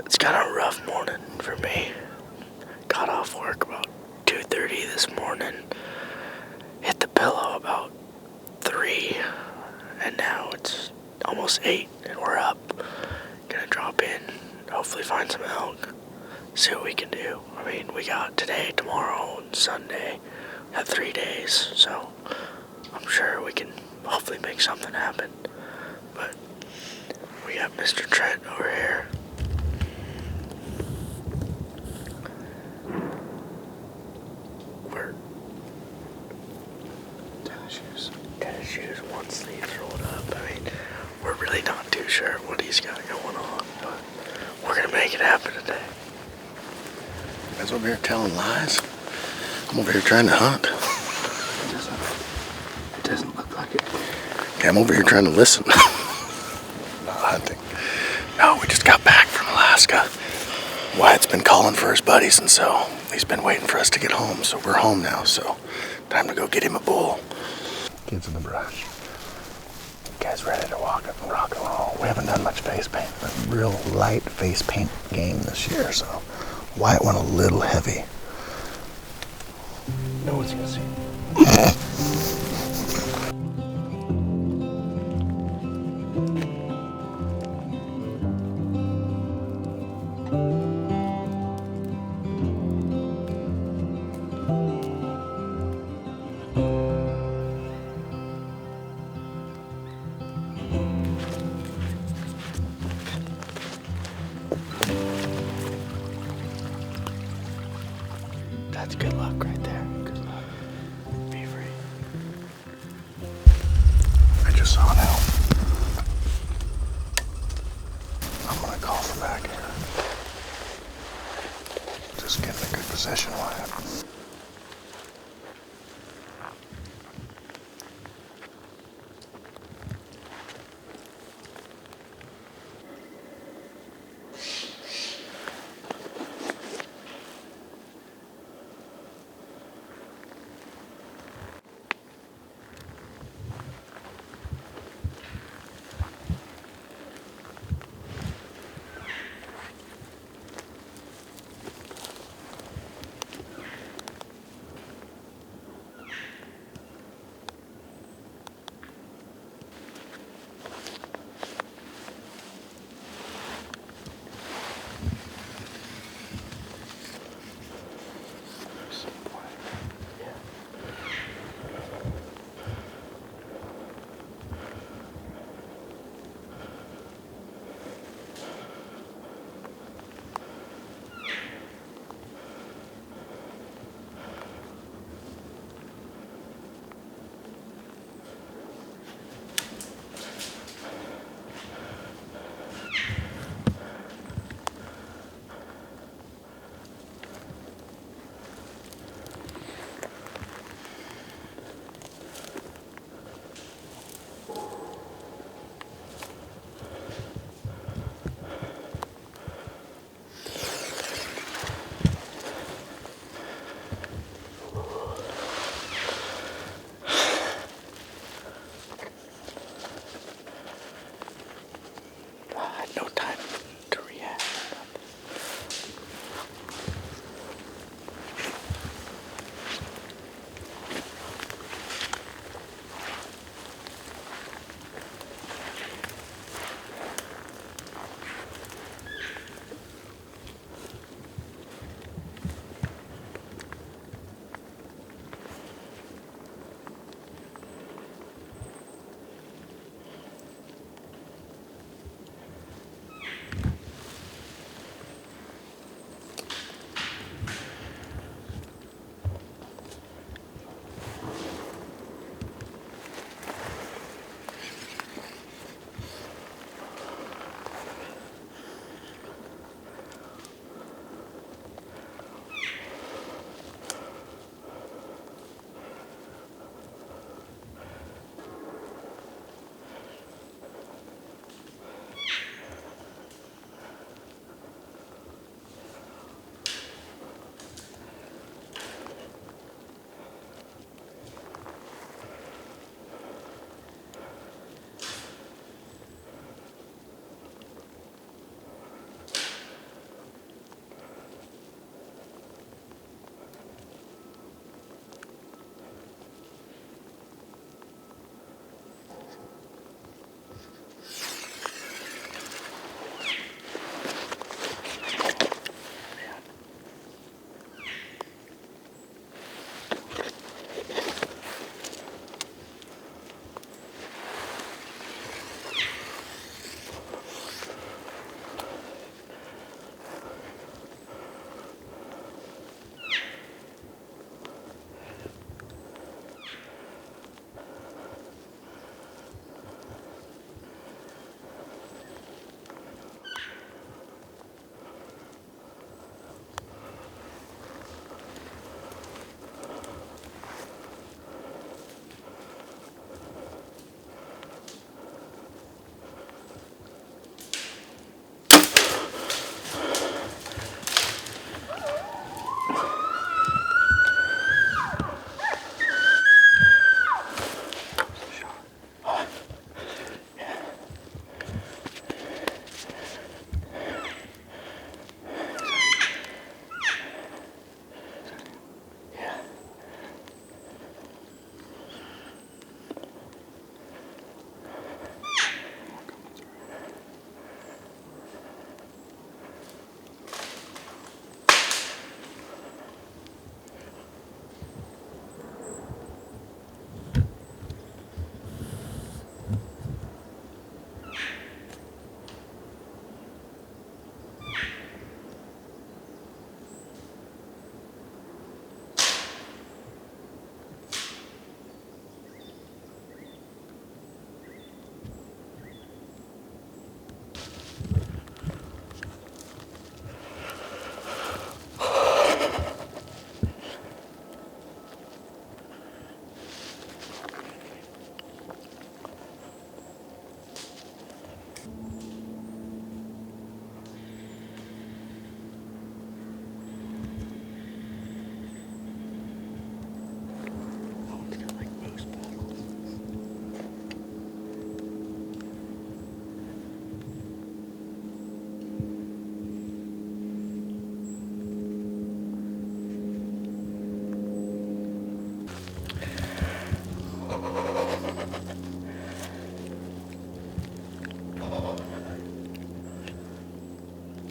It's kind of a rough morning for me. Got off work about 2:30 this morning. Hit the pillow about 3. And now it's almost 8 and we're up. Gonna drop in, hopefully find some elk. See what we can do. I mean, we got today, tomorrow, and Sunday. We got 3 days, so I'm sure we can hopefully make something happen. But we got Mr. Trent over here. Tennis shoes, one sleeve rolled up. I mean, we're really not too sure what he's got going on, but we're gonna make it happen today. You guys over here telling lies? I'm over here trying to hunt. It doesn't look like it. Okay, I'm over here trying to listen. Not hunting. No, we just got back from Alaska. Wyatt's been calling for his buddies, and so he's been waiting for us to get home. So we're home now, so time to go get him a bull. Kids in the brush. You guys ready to rock and roll? We haven't done much face paint. A real light face paint game this year, so Wyatt went a little heavy. No one's gonna see. That's good luck right there. Good luck. Be free. I just saw an elk. I'm gonna call from back here. Just get in a good position, Wyatt.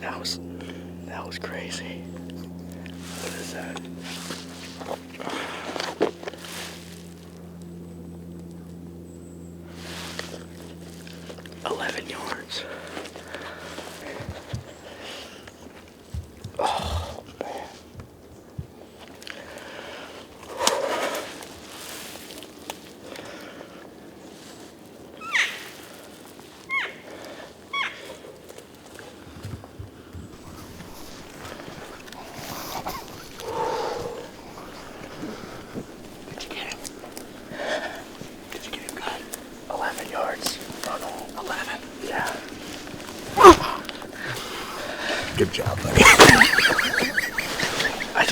That was crazy. What is that? 11 yards. Oh, man. Did you get him? Did you get him good? 11 yards. Oh no. 11. Yeah. Good job, buddy. I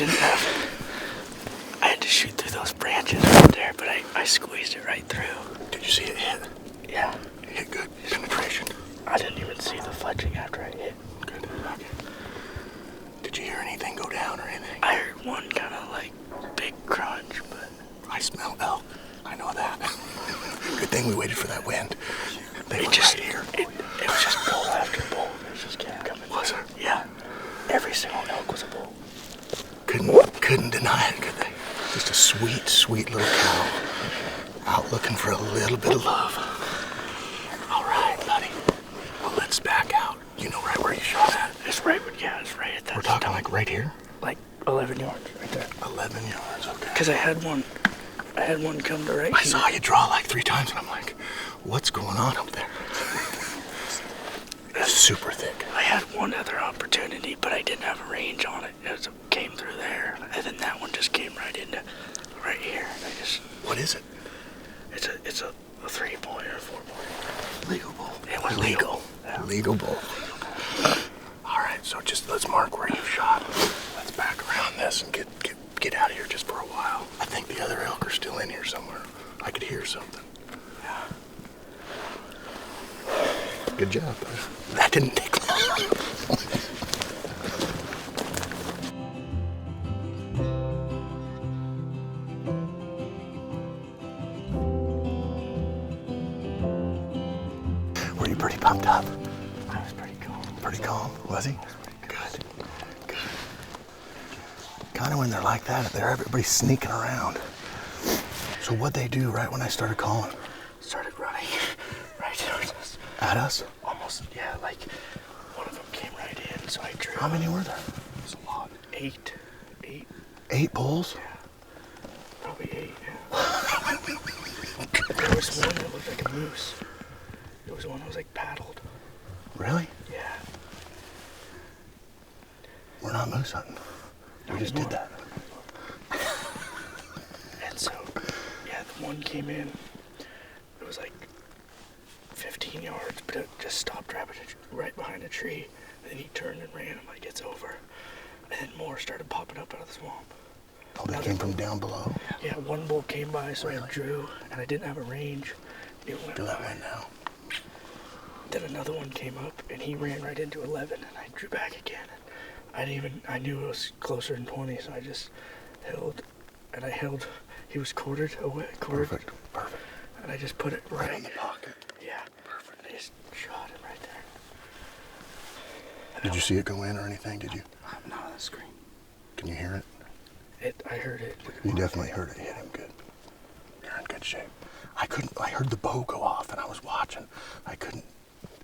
had to shoot through those branches right there, but I squeezed it right through. Did you see it hit? Yeah. It hit good. Penetration. I didn't even see the fletching after I hit. Good. Okay. Did you hear anything go down or anything? I heard one kind of like big crunch, but I smell elk. I know that. Good thing we waited for that wind. They were just right here. It was just bull after bull. It just kept coming. Was it? Yeah. Every single elk was a bull. Couldn't deny it, could they? Just a sweet, sweet little cow out looking for a little bit of love. All right, buddy. Well, let's back out. You know right where you shot at? It's right at that. We're talking like right here? Like 11 yards right there. 11 yards, okay. Because I had one come to right I here. saw you draw like 3 times, and I'm like, what's going on up there? It's super thick. I had one other opportunity, but I didn't have a range on it. It came through there, and then that one just came right here. What is it? It's a 3-point or 4-point. Legal bull. It was legal. Yeah. Legal bull. All right, so just let's mark where you shot. Let's back around this and get out of here just for a while. I think the other elk are still in here somewhere. I could hear something. Yeah. Good job. That didn't take long. Were you pretty pumped up? I was pretty calm. Pretty calm, was he? Good. Kind of when they're like that, everybody's sneaking around. So what'd they do right when I started calling? Started running right towards us. At us? Almost, yeah, like one of them came right in, so I drew. How many were there? It was a lot. 8. 8 bulls? Yeah. Probably 8, yeah. There was one that looked like a moose. There was one that was like paddled. Really? Yeah. We're not moose hunting. We just did that. And so, yeah, the one came in. It was like 15 yards, but it just stopped right behind a tree. And then he turned and ran. I'm like, it's over. And then more started popping up out of the swamp. Oh, they came from down below? Yeah, one bull came by, so I drew, and I didn't have a range. It went Do that by. one now. Then another one came up, and he ran right into 11, and I drew back again. I knew it was closer than 20, so I just held, and I held. He was quartered away. Perfect. And I just put it right in the pocket. Yeah. Perfect. I just shot him right there. Did you see it go in or anything? Did you? Not on the screen. Can you hear it? I heard it. You definitely heard it hit him good. You're in good shape. I heard the bow go off and I was watching.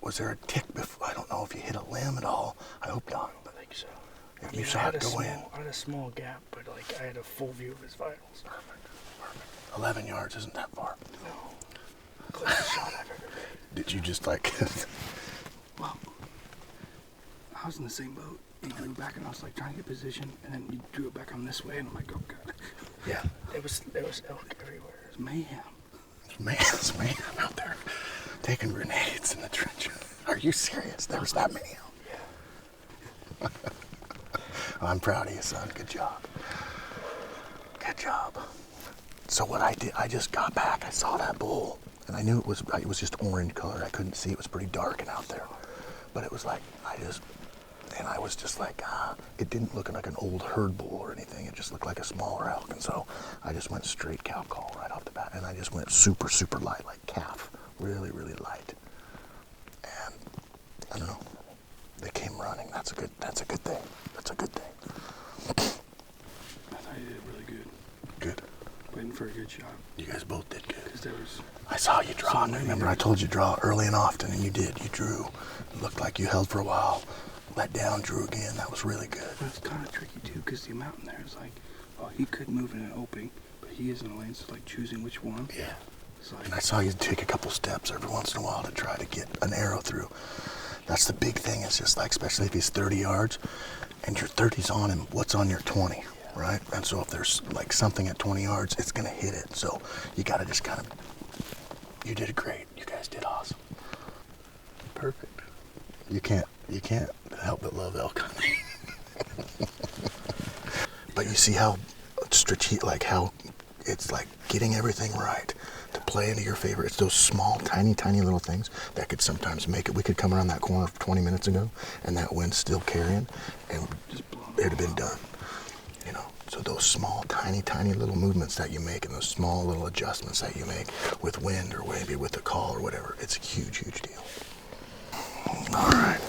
Was there a tick before? I don't know if you hit a limb at all. I hope not. I think so. If you saw it go in. I had a small gap, but like I had a full view of his vitals. Perfect. 11 yards isn't that far. No. Closest shot I've ever made. Did you just like... Well, I was in the same boat. You drew back and I was like trying to get position, and then you drew it back on this way, and I'm like, oh god. Yeah. There was elk everywhere. It was mayhem. It's mayhem out there taking grenades in the trench. Are you serious? There was that many out. Yeah. I'm proud of you, son. Good job. Good job. So what I did, I just got back. I saw that bull, and I knew it was just orange color. I couldn't see. It was pretty dark and out there. But it was like, I was just like, it didn't look like an old herd bull or anything. It just looked like a smaller elk. And so I just went straight cow call right off the bat. And I just went super, super light, like calf. Really, really light. And I don't know. They came running. That's a good thing. That's a good thing. I thought you did really good. Good. Waiting for a good shot. You guys both did good. Because there was... I saw you draw. Remember I told you draw early and often, and you did. You drew. It looked like you held for a while. Let down, drew again. That was really good. But it's kind of tricky too, because the mountain there is like, well, he could move in an opening, but he is in a lane, so like choosing which one. Yeah. It's like, And I saw you take a couple steps every once in a while to try to get an arrow through. That's the big thing. It's just like, especially if he's 30 yards, and your 30's on him, what's on your 20, right? And so if there's like something at 20 yards, it's gonna hit it. So you gotta just kind of, you did great. You guys did awesome. Perfect. You can't help but love elk hunting. But you see how strategic, like how it's like getting everything right to play into your favor. It's those small, tiny little things that could sometimes make it. We could come around that corner 20 minutes ago and that wind's still carrying and it'd have been done. You know, so those small, tiny little movements that you make and those small little adjustments that you make with wind or maybe with the call or whatever, it's a huge deal. All right.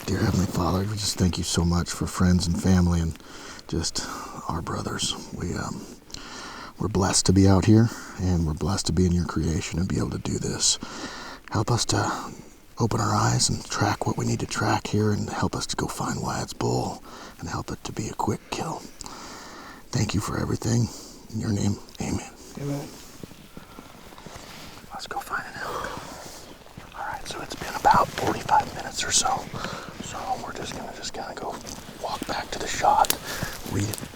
Dear Heavenly Father, we just thank you so much for friends and family and just our brothers. We're blessed to be out here, and we're blessed to be in your creation and be able to do this. Help us to open our eyes and track what we need to track here, and help us to go find Wyatt's bull and help it to be a quick kill. Thank you for everything. In your name, amen. Amen. Let's go find an elk. All right, so it's been about 45 minutes or so. So we're just gonna kind of go walk back to the shot,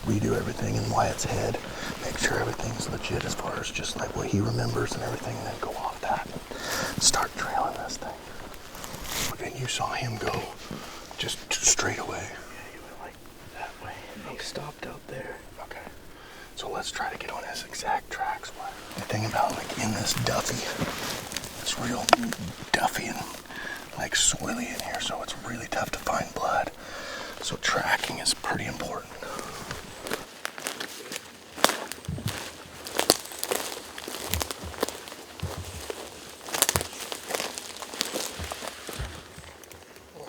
redo everything in Wyatt's head, make sure everything's legit as far as just like what he remembers and everything, and then go off that and start trailing this thing. And you saw him go just straight away. Yeah, he went like that way. And he stopped out there. Okay. So let's try to get on his exact tracks. The thing about like in this Duffy, it's real Duffy and like swilly in here, so it's really tough to find blood. So tracking is pretty important.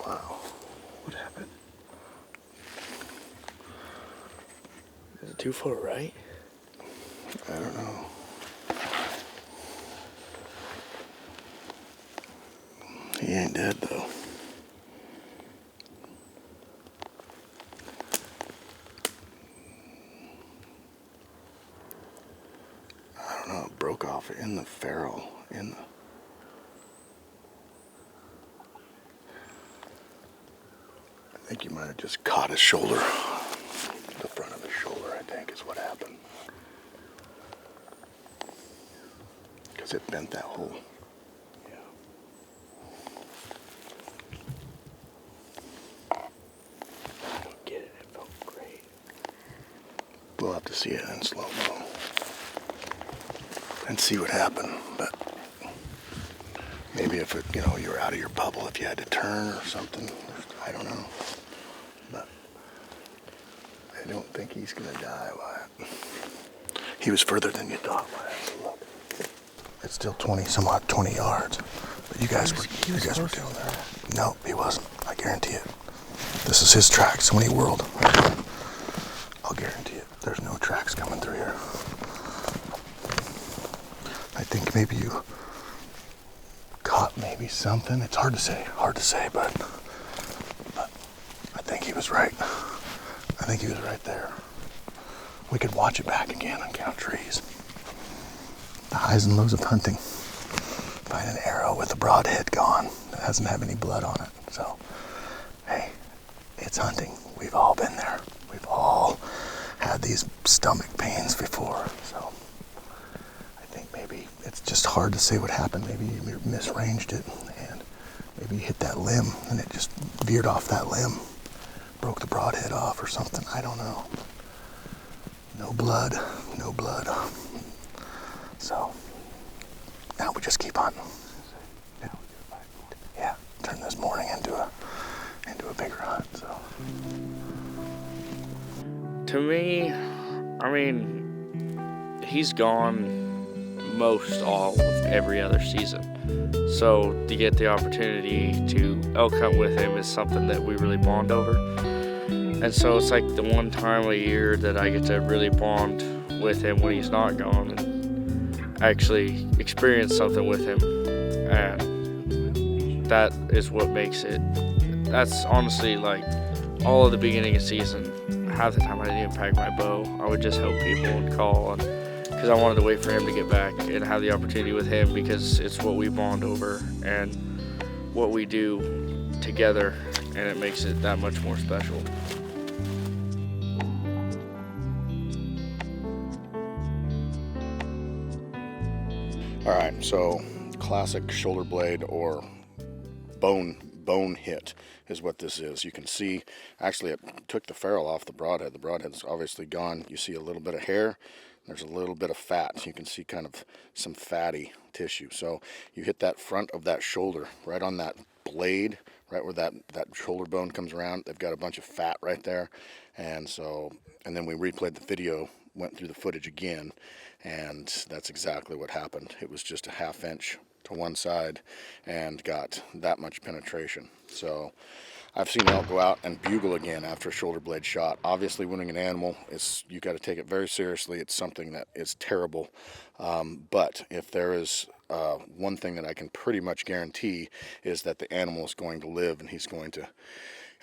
Wow. What happened? Is it too far right? I don't know. He ain't dead though. I don't know, it broke off in the ferrule, I think you might have just caught his shoulder. The front of his shoulder, I think, is what happened. Because it bent that hole. Yeah. I don't get it. It felt great. We'll have to see it in slow-mo and see what happened, but maybe if it, you were out of your bubble, if you had to turn or something, I don't know. But I don't think he's gonna die, Wyatt. He was further than you thought, Wyatt. Look. It's still 20 yards. But you guys were doing that. No, he wasn't. I guarantee it. This is his tracks when he whirled. I'll guarantee it. There's no tracks coming through here. I think maybe you caught maybe something. It's hard to say, but I think he was right. I think he was right there. We could watch it back again and count trees. The highs and lows of hunting. Find an arrow with the broadhead gone that doesn't have any blood on it. So, hey, it's hunting. We've all been there. We've all had these stomach pains before. So, I think maybe it's just hard to say what happened. Maybe you misranged it and maybe you hit that limb and it just veered off that limb. Broke the broadhead off or something. I don't know. No blood. So, now we just keep hunting. Yeah, turn this morning into a bigger hunt, so. To me, I mean, he's gone most all of every other season. So to get the opportunity to elk hunt with him is something that we really bond over. And so it's like the one time a year that I get to really bond with him when he's not gone and actually experience something with him. And that is what makes it. That's honestly like all of the beginning of season. Half the time I didn't even pack my bow. I would just help people and call, and because I wanted to wait for him to get back and have the opportunity with him, because it's what we bond over and what we do together, and it makes it that much more special. All right, so classic shoulder blade or bone hit is what this is. You can see, actually it took the ferrule off the broadhead. The broadhead's obviously gone. You see a little bit of hair. There's a little bit of fat. So you can see kind of some fatty tissue. So you hit that front of that shoulder, right on that blade, right where that shoulder bone comes around. They've got a bunch of fat right there. And then we replayed the video, went through the footage again, and that's exactly what happened. It was just a 1/2 inch to one side and got that much penetration. So I've seen elk go out and bugle again after a shoulder blade shot. Obviously, wounding an animal, you got to take it very seriously. It's something that is terrible. But if there is one thing that I can pretty much guarantee is that the animal is going to live, and he's going to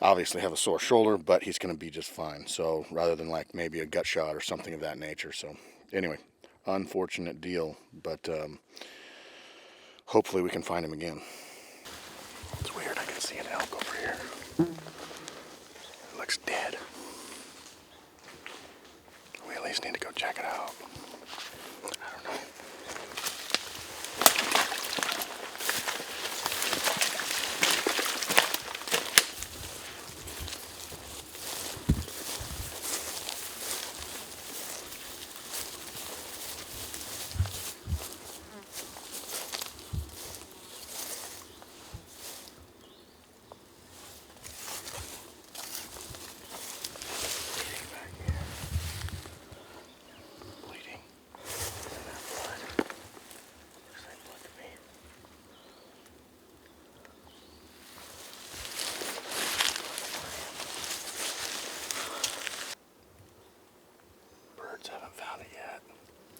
obviously have a sore shoulder, but he's going to be just fine. So rather than like maybe a gut shot or something of that nature. So anyway, unfortunate deal, but hopefully we can find him again. It's weird, I can see an elk over here. It looks dead. We at least need to go check it out. I don't know. Haven't found it yet.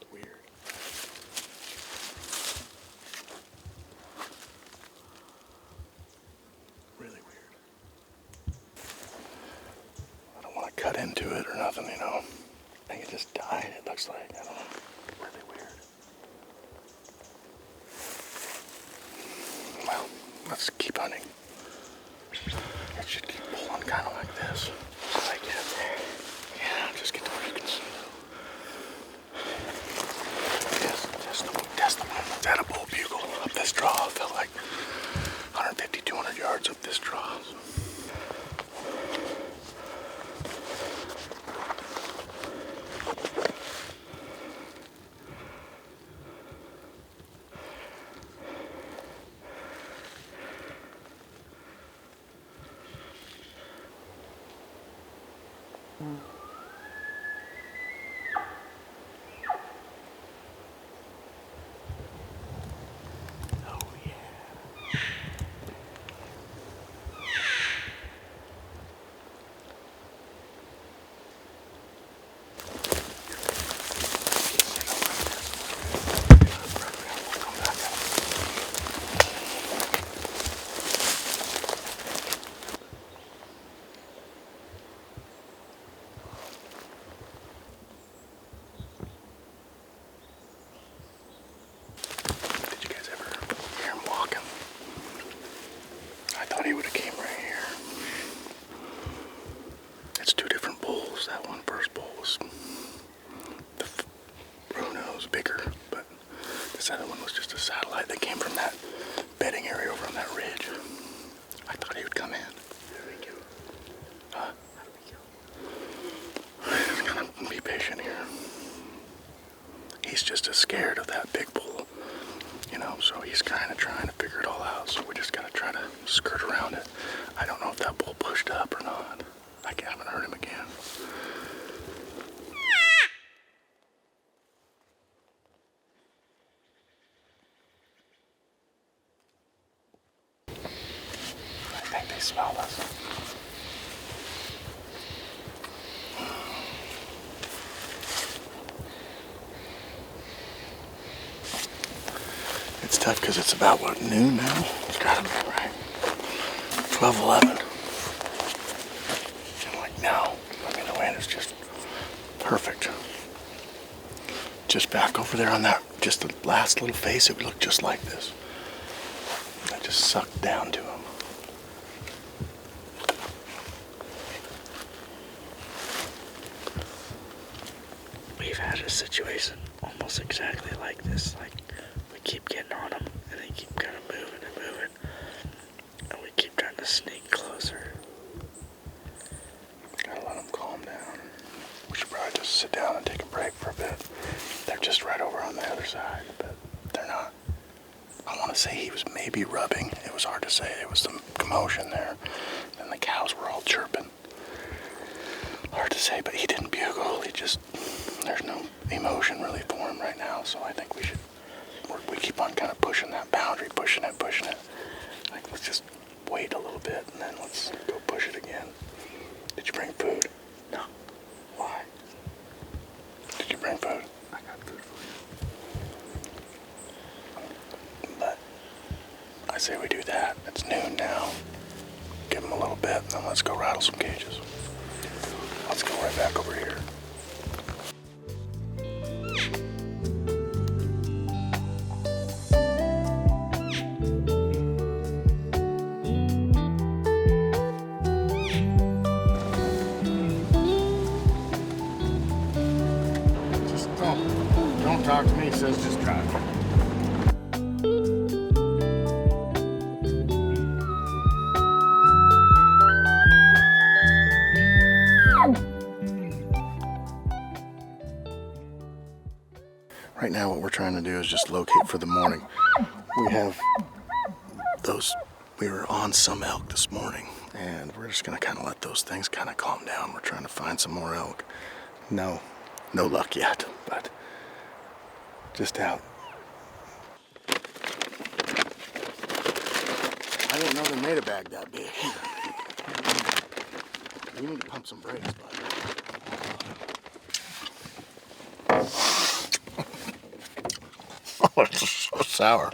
It's weird. Really weird. I don't want to cut into it or nothing, you know. I think it just died, it looks like. I don't know. Really weird. Well, let's keep hunting. It should keep pulling kind of like this. Like that. Yeah, just get to where you can see. At a bull bugle up this draw. I felt like 150, 200 yards up this draw. He's just as scared of that big bull, you know, so he's kind of trying to figure it all out, so we just got to try to skirt around it. I don't know if that bull pushed up or not. I haven't heard him again. It's tough because it's about, what, noon now? It's gotta be, right? 12:11. I'm like, no. I mean, the wind is just perfect. Just back over there on that, just the last little face, it would look just like this. I just sucked down to him. We've had a situation almost exactly like this. Like, we keep getting on them, and they keep kind of moving and moving, and we keep trying to sneak closer. Gotta let them calm down. We should probably just sit down and take a break for a bit. They're just right over on the other side, but they're not. I want to say he was maybe rubbing. It was hard to say. It was some commotion there. And the cows were all chirping. Hard to say, but he didn't bugle. He just, there's no emotion really for him right now, so I think we should, we keep on kind of pushing that boundary, pushing it. Like, let's just wait a little bit, and then let's go push it again. Did you bring food? No. Why? Did you bring food? I got food for you. But I say we do that. It's noon now. Give him a little bit, and then let's go rattle some cages. Let's go right back over here. Just don't talk to me. It says just drive. Right now what we're trying to do is just locate for the morning. We were on some elk this morning, and we're just gonna kind of let those things kind of calm down. We're trying to find some more elk. No luck yet, but just out. I didn't know they made a bag that big. We need to pump some brakes, bud. Oh, it's so sour.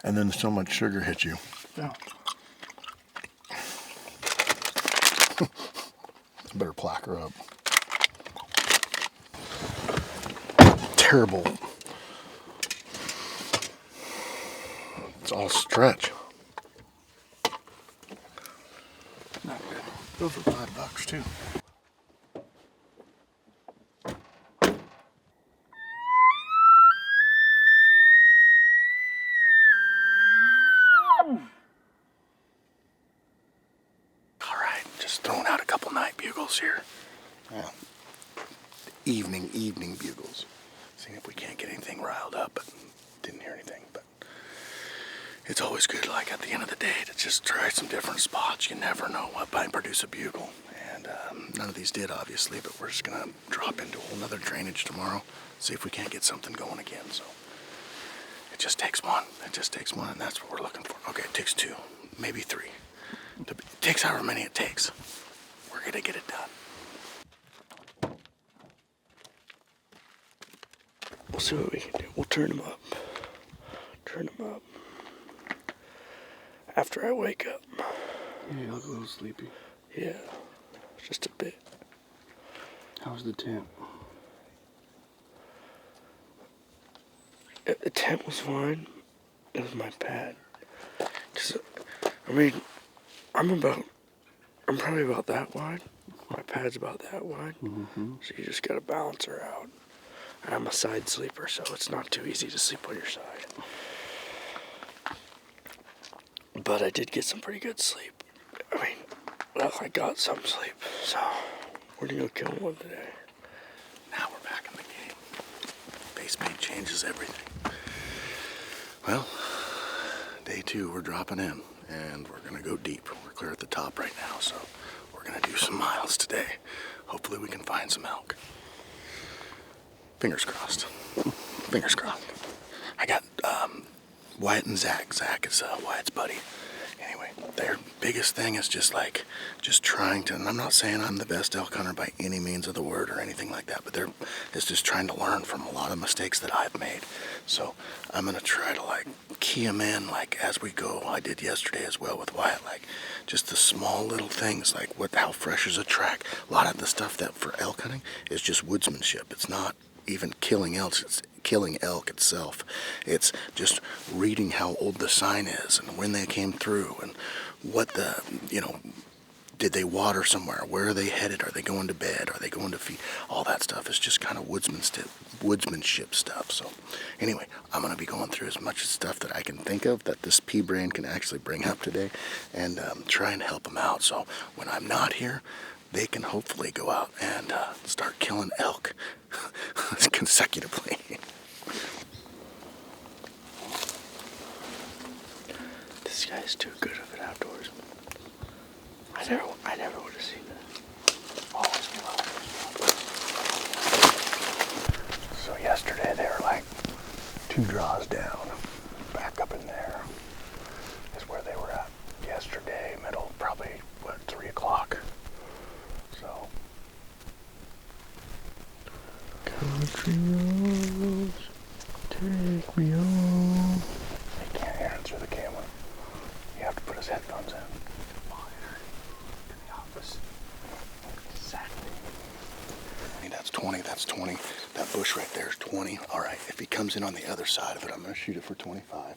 And then so much sugar hits you. Yeah. Better plaque her up. Terrible. It's all stretch. Not good. Go for $5 too. Throwing out a couple night bugles here. Yeah. Evening bugles. Seeing if we can't get anything riled up, but didn't hear anything. But it's always good, like at the end of the day, to just try some different spots. You never know what might produce a bugle. And none of these did, obviously, but we're just gonna drop into a whole nother drainage tomorrow, see if we can't get something going again. So it just takes one. It just takes one, and that's what we're looking for. Okay, it takes two, maybe three. It takes however many it takes. We're gonna get it done. We'll see what we can do. We'll turn them up. After I wake up. Yeah, you look a little sleepy. Yeah, just a bit. How's the tent? The tent was fine. It was my pad. I'm probably about that wide. My pad's about that wide. Mm-hmm. So you just gotta balance her out. And I'm a side sleeper, so it's not too easy to sleep on your side. But I did get some pretty good sleep. I got some sleep. So we're gonna go kill one today. Now we're back in the game. Base paint changes everything. Well, day 2, we're dropping in, and we're gonna go deep. We're clear at the top right now, so we're gonna do some miles today. Hopefully we can find some elk. Fingers crossed. Fingers crossed. I got Wyatt and Zach. Zach is Wyatt's buddy. anyway, their biggest thing is just trying to, and I'm not saying I'm the best elk hunter by any means of the word or anything like that, but it's just trying to learn from a lot of mistakes that I've made. So I'm going to try to key them in as we go. I did yesterday as well with Wyatt, just the small little things, how fresh is a track. A lot of the stuff that for elk hunting is just woodsmanship. It's not even killing elk, it's killing elk itself. It's just reading how old the sign is and when they came through and what did they water somewhere? Where are they headed? Are they going to bed? Are they going to feed? All that stuff is just kind of woodsmanship stuff. So anyway, I'm going to be going through as much stuff that I can think of that this pea brain can actually bring up today and try and help them out. So when I'm not here, they can hopefully go out and start killing elk consecutively. This guy's too good of an outdoorsman. I never would have seen that. Always knew I was. So yesterday they were 2 draws down. Back up in there is where they were at yesterday, probably 3 o'clock. So country roads, take me home. They can't hear it through the camera. You have to put his headphones in. Exactly. That's 20, that's 20. That bush right there is 20. All right, if he comes in on the other side of it, I'm going to shoot it for 25.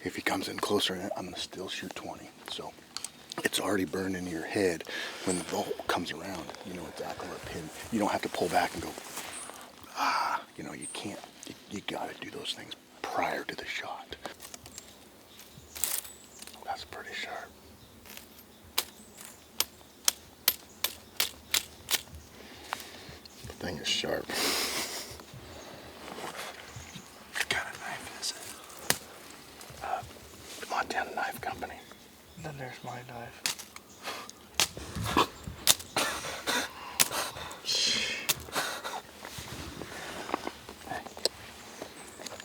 If he comes in closer, I'm going to still shoot 20. So it's already burned into your head. When the bolt comes around, you know exactly where to pin. You don't have to pull back and go, you can't. You got to do those things prior to the shot. That's pretty sharp. The thing is sharp. What kind of knife is it? Montana Knife Company. Then there's my knife.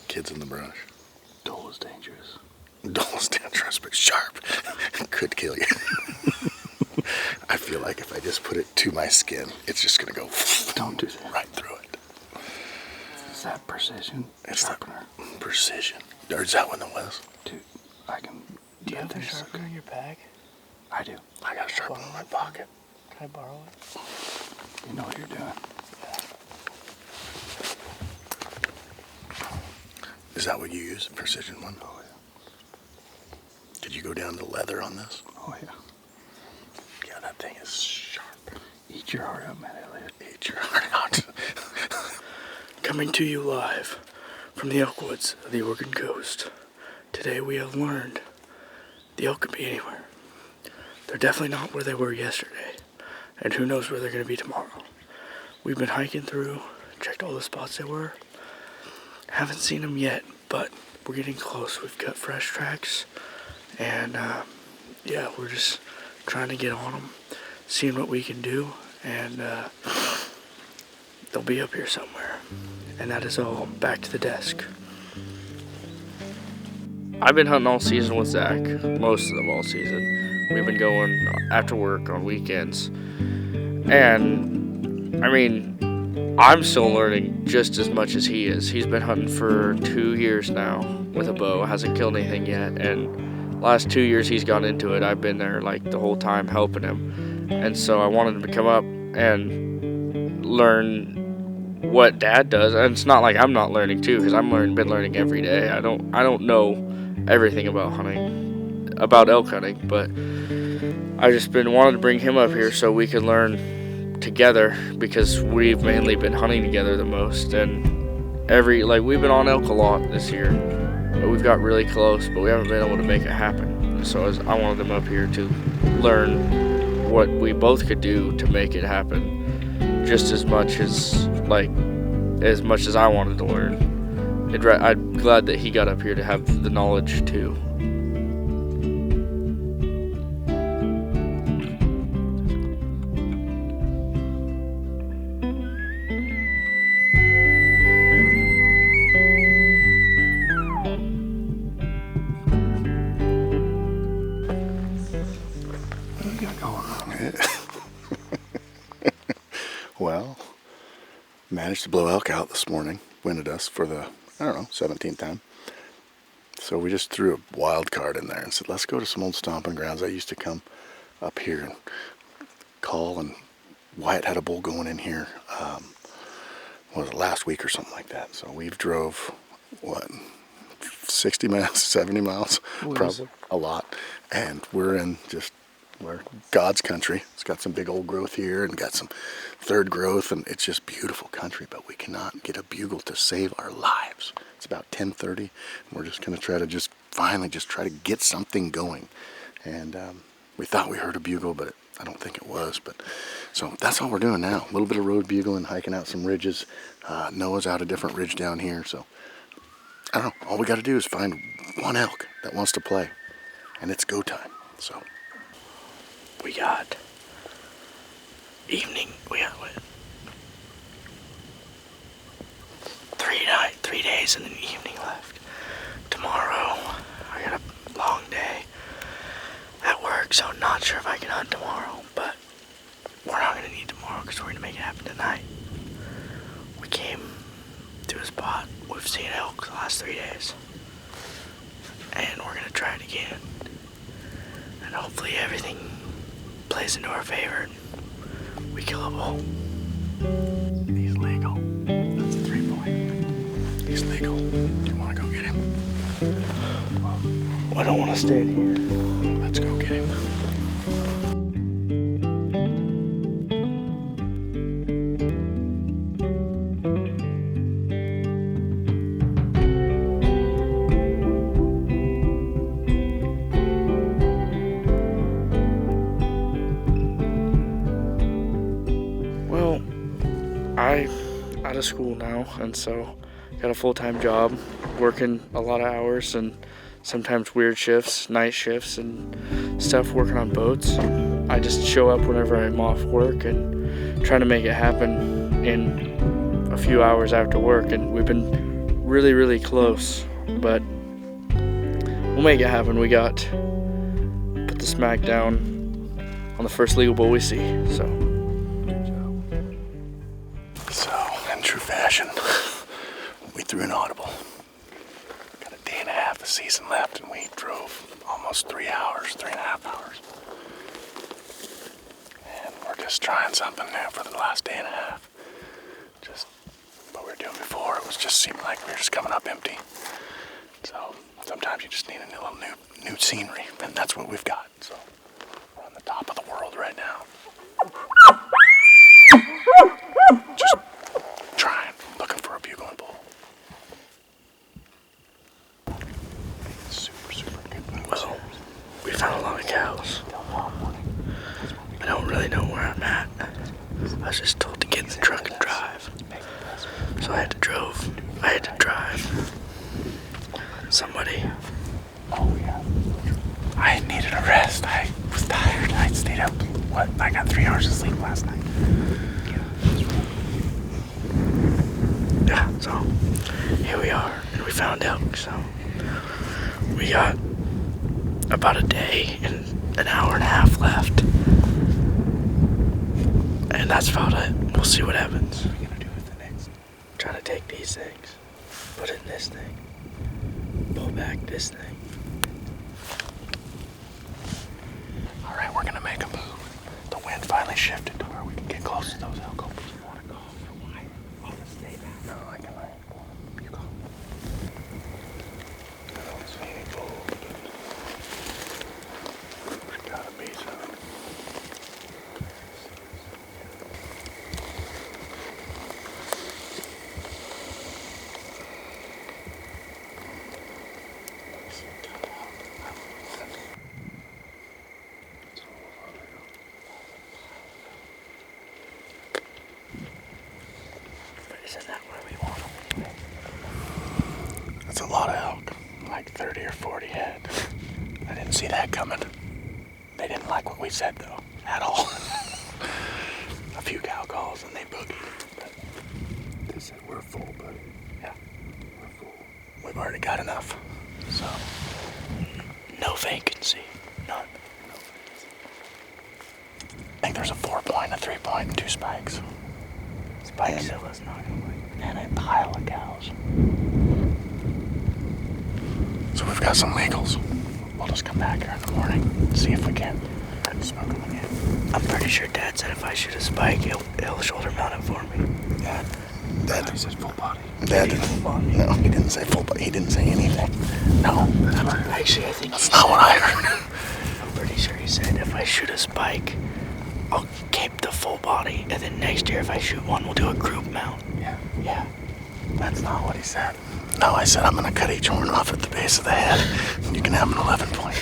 Kids in the brush. Dull is dangerous. Dull is dangerous, but sharp. Could kill you. I feel like if I just put it to my skin, it's just going to go. Don't do that. Right through it. Is that precision? It's sharpener. That precision. Or is that one that was? Dude, I can. Do you have the sharpener in your bag? I do. I got a sharpener in my pocket. Can I borrow it? You know what you're doing. Is that what you use? A precision one? Oh, yeah. Did you go down to leather on this? Oh, yeah. Yeah, that thing is sharp. Eat your heart out, man, Elliot. Eat your heart out. Coming to you live from the elk woods of the Oregon coast. Today we have learned the elk can be anywhere. They're definitely not where they were yesterday, and who knows where they're going to be tomorrow. We've been hiking through, checked all the spots they were. Haven't seen them yet, but we're getting close. We've got fresh tracks, and we're just trying to get on them, seeing what we can do, and they'll be up here somewhere. And that is all. Back to the desk. I've been hunting all season with Zach, most of them all season. We've been going after work on weekends, and I'm still learning just as much as he is. He's been hunting for 2 years now with a bow, hasn't killed anything yet, and last 2 years he's gone into it. I've been there the whole time helping him, and so I wanted him to come up and learn what Dad does. And it's not like I'm not learning too, because I've been learning every day. I don't know everything about hunting, about elk hunting, but I just been wanting to bring him up here so we could learn together, because we've mainly been hunting together the most, and we've been on elk a lot this year, but we've got really close, but we haven't been able to make it happen. So I wanted them up here to learn what we both could do to make it happen, just as much as I wanted to learn. I'm glad that he got up here to have the knowledge too. What we got going on? Well, managed to blow elk out this morning. Winded us for the, 17th time. So we just threw a wild card in there and said, let's go to some old stomping grounds. I used to come up here and call, and Wyatt had a bull going in here, was it last week or something like that. So we've drove, 60 miles, 70 miles, probably a lot. And we're God's country. It's got some big old growth here and got some third growth, and it's just beautiful country, but we cannot get a bugle to save our lives. It's about 10:30, and we're just going to try to finally try to get something going. And we thought we heard a bugle, but I don't think it was. But so that's all we're doing now. A little bit of road bugling, hiking out some ridges. Noah's out a different ridge down here, so I don't know. All we got to do is find one elk that wants to play, and it's go time. So we got evening. We got 3 days and an evening left. Tomorrow, I got a long day at work, so I'm not sure if I can hunt tomorrow, but we're not gonna need tomorrow because we're gonna make it happen tonight. We came to a spot. We've seen elk the last 3 days, and we're gonna try it again. And hopefully everything plays into our favor and we kill a bull. he's legal. That's a 3-point. He's legal. Do you want to go get him? I don't want to stand here. Let's go get him. Well, I'm out of school now, and so got a full-time job, working a lot of hours and sometimes weird shifts, night shifts and stuff, working on boats. I just show up whenever I'm off work and trying to make it happen in a few hours after work, and we've been really, really close, but we'll make it happen. We got put the smack down on the first legal bull we see, so. So, in true fashion, we threw an audible. Got a day and a half of season left, and we drove almost 3 hours, 3.5 hours. And we're just trying something new for the last day and a half. Just what we were doing before, it was just seemed like we were just coming up empty. So sometimes you just need a little new scenery, and that's what we've got. So we're on the top of the world right now. Just trying, looking for a bugling bull. Super, super good moves. Well, we found a lot of cows. I don't really know where I'm at. I was just told to get in the truck and drive. So I had to drive. Somebody. Oh, yeah. I needed a rest. I was tired. I stayed up. I got 3 hours of sleep last night. Yeah, so here we are, and we found elk. So we got about a day and an hour and a half left, and that's about it. We'll see what happens. What are we gonna do with the next? Trying to take these things, put in this thing, pull back this thing. All right, we're gonna make a move. The wind finally shifted to where we can get close to those elk. You want to call for Wyatt? I'll just stay back. No, I can. You call. I don't see any bulls, but there's gotta be some. But isn't that where we want them? That's a lot of elk, like 30 or 40 head. I didn't see that coming. They didn't like what we said, though, at all. A few cow calls and they boogied. But they said, we're full, buddy. Yeah, we're full. We've already got enough, so. No vacancy. None. there's a 4-point, a 3-point, and 2 spikes. Spikes that was not gonna like. And a pile of cows. So we've got some legals. We'll just come back here in the morning and see if we can smoke them again. I'm pretty sure Dad said if I shoot a spike, he'll shoulder mount it for me. Yeah. He said full body. Dad didn't. No, he didn't say full body. He didn't say anything. No. Actually, I think That's not what I heard. I'm pretty sure he said if I shoot a spike, I'll keep the full body, and then next year if I shoot one, we'll do a group mount. Yeah. That's not what he said. No, I said I'm gonna cut each horn off at the base of the head, and you can have an 11-point.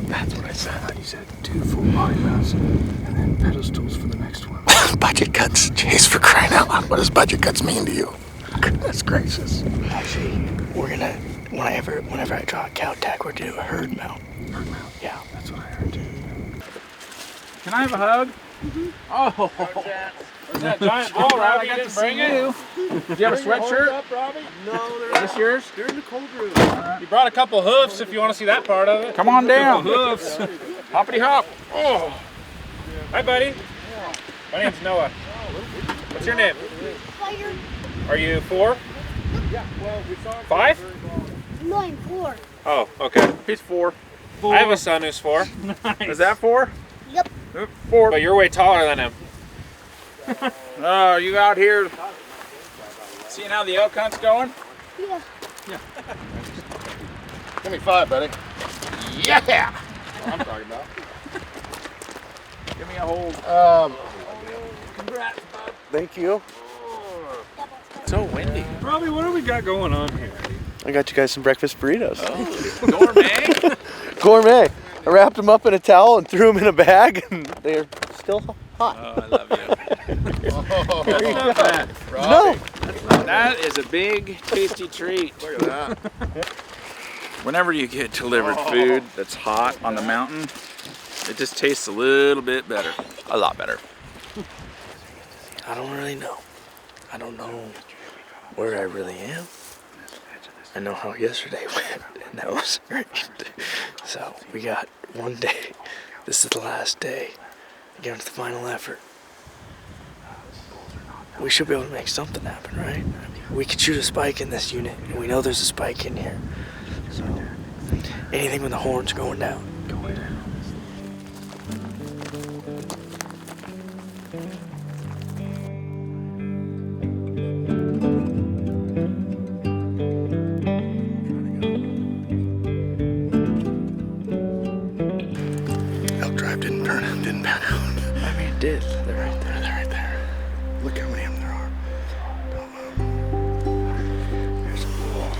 That's what I said. You said 2 full body mounts and then pedestals for the next one. Budget cuts, Chase, for crying out loud. What does budget cuts mean to you? Goodness gracious. Actually, we're gonna whenever I draw a cow tag, we're gonna do a herd mount. Herd mount. Yeah. That's what I heard too. Can I have a hug? Oh, Where's that giant ball, Robbie? You didn't bring it? Do you have a sweatshirt? No, Is this yours? they're in the cold room. You brought a couple hoofs if you want to see that part of it. Come on down. Hoofs. Hoppity hop. Oh. Hi, buddy. My name's Noah. What's your name? Are you 4? 5? No, I'm 4. Oh, okay. He's 4. I have a son who's 4. Is that 4? Yep. 4. But you're way taller than him. Oh, you out here seeing how the elk hunt's going? Yeah. Give me 5, buddy. Yeah! That's what I'm talking about. Give me a hold. Congrats, bud. Thank you. So windy. Robbie, what do we got going on here? I got you guys some breakfast burritos. Gourmet. Gourmet. I wrapped them up in a towel and threw them in a bag, and they're still hot. Oh, I love you. That's not bad. No. That is a big, tasty treat. Look at that. Whenever you get delivered food that's hot on the mountain, it just tastes a little bit better. A lot better. I don't really know. I don't know where I really am. I know how yesterday went, and that was great. So we got one day. This is the last day. Again, it's the final effort. We should be able to make something happen, right? I mean, we could shoot a spike in this unit, and we know there's a spike in here. So anything with the horns going down. Elk Drive didn't pan out. I mean, it did. They're right there. They're right there. Look how many of them there are. Don't move. There's a bull.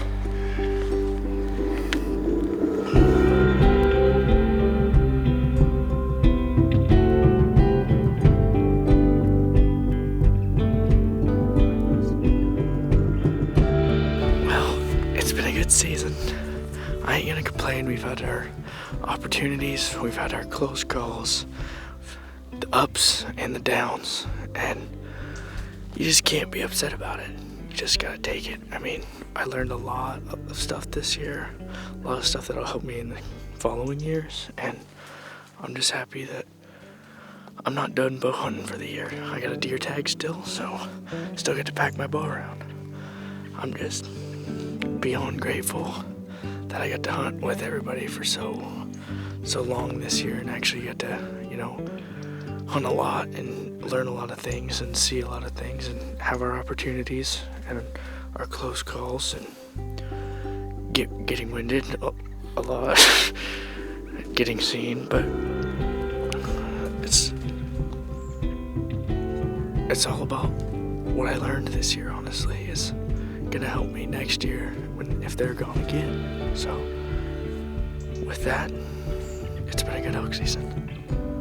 Well, it's been a good season. I ain't gonna complain. We've had our opportunities, we've had our close calls, the ups and the downs, and you just can't be upset about it. You just gotta take it. I mean, I learned a lot of stuff this year, a lot of stuff that'll help me in the following years, and I'm just happy that I'm not done bow hunting for the year. I got a deer tag still, so still get to pack my bow around. I'm just beyond grateful that I got to hunt with everybody for so long this year, and actually get to, hunt a lot and learn a lot of things and see a lot of things and have our opportunities and our close calls and getting winded a lot, getting seen, but it's all about what I learned this year, honestly, is gonna help me next year if they're gone again. So with that, it's been a good elk season.